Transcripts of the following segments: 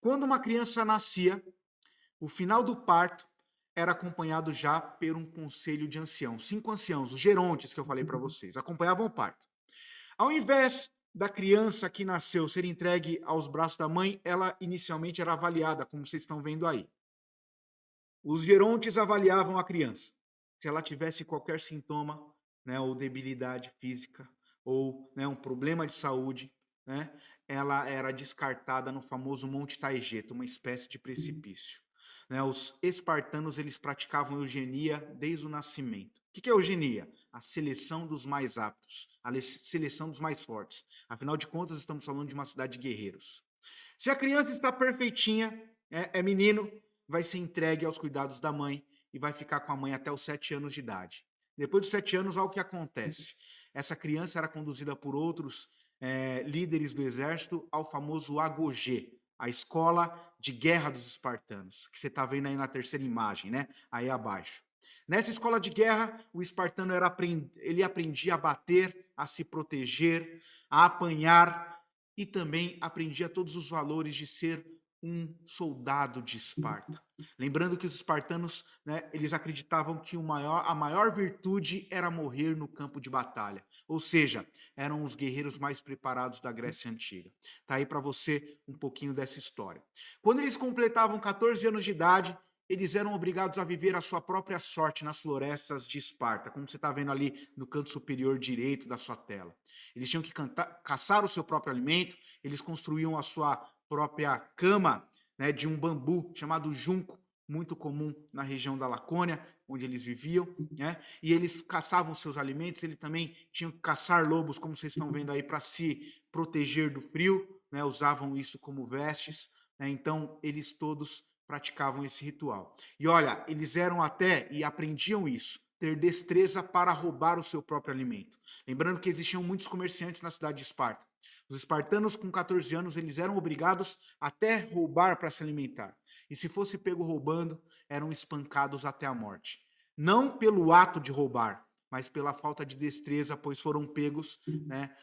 Quando uma criança nascia, o final do parto era acompanhado já por um conselho de anciãos, 5 anciãos, os gerontes que eu falei para vocês, acompanhavam o parto. Ao invés da criança que nasceu ser entregue aos braços da mãe, ela inicialmente era avaliada, como vocês estão vendo aí. Os gerontes avaliavam a criança. Se ela tivesse qualquer sintoma, né, ou debilidade física, ou né, um problema de saúde, né, ela era descartada no famoso Monte Taigeta, uma espécie de precipício. Né, os espartanos eles praticavam eugenia desde o nascimento. O que é eugenia? A seleção dos mais aptos, a seleção dos mais fortes. Afinal de contas, estamos falando de uma cidade de guerreiros. Se a criança está perfeitinha, é menino, vai ser entregue aos cuidados da mãe e vai ficar com a mãe até os 7 anos de idade. Depois dos 7 anos, olha o que acontece. Essa criança era conduzida por outros líderes do exército ao famoso Agogê, a escola de guerra dos espartanos, que você está vendo aí na terceira imagem, né? Aí abaixo. Nessa escola de guerra, o espartano ele aprendia a bater, a se proteger, a apanhar, e também aprendia todos os valores de ser um soldado de Esparta. Lembrando que os espartanos, né, eles acreditavam que a maior virtude era morrer no campo de batalha. Ou seja, eram os guerreiros mais preparados da Grécia Antiga. Tá aí para você um pouquinho dessa história. Quando eles completavam 14 anos de idade, eles eram obrigados a viver a sua própria sorte nas florestas de Esparta, como você está vendo ali no canto superior direito da sua tela. Eles tinham que caçar o seu próprio alimento, eles construíam a sua própria cama, né, de um bambu chamado junco, muito comum na região da Lacônia, onde eles viviam, né? E eles caçavam seus alimentos, eles também tinham que caçar lobos, como vocês estão vendo aí, para se proteger do frio, né? Usavam isso como vestes, né? Então, eles todos praticavam esse ritual. E olha, eles eram até, e aprendiam isso, ter destreza para roubar o seu próprio alimento. Lembrando que existiam muitos comerciantes na cidade de Esparta. Os espartanos, com 14 anos, eles eram obrigados até roubar para se alimentar. E se fosse pego roubando, eram espancados até a morte. Não pelo ato de roubar, mas pela falta de destreza, pois foram pegos, né?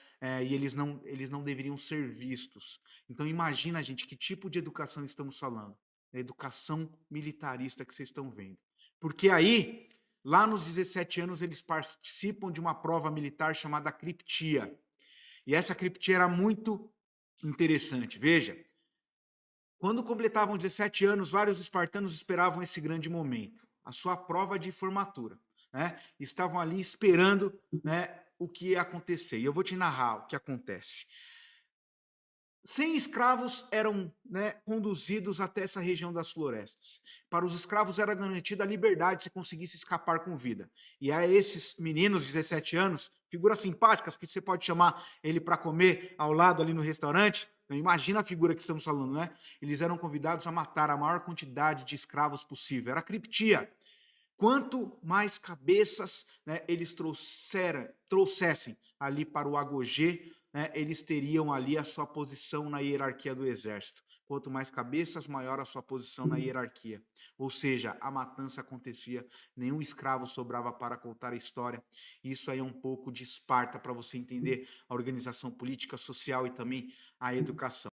E eles não deveriam ser vistos. Então imagina, gente, que tipo de educação estamos falando. A educação militarista que vocês estão vendo. Porque aí, lá nos 17 anos, eles participam de uma prova militar chamada criptia. E essa criptia era muito interessante. Veja, quando completavam 17 anos, vários espartanos esperavam esse grande momento, a sua prova de formatura. Né? Estavam ali esperando, né, o que ia acontecer. E eu vou te narrar o que acontece. 100 escravos eram, né, conduzidos até essa região das florestas. Para os escravos era garantida a liberdade se conseguisse escapar com vida. E a esses meninos de 17 anos, figuras simpáticas que você pode chamar ele para comer ao lado ali no restaurante, imagina a figura que estamos falando, né? Eles eram convidados a matar a maior quantidade de escravos possível. Era a criptia. Quanto mais cabeças, né, eles trouxessem ali para o Agogê, né, eles teriam ali a sua posição na hierarquia do exército. Quanto mais cabeças, maior a sua posição na hierarquia. Ou seja, a matança acontecia, nenhum escravo sobrava para contar a história. Isso aí é um pouco de Esparta para você entender a organização política, social e também a educação.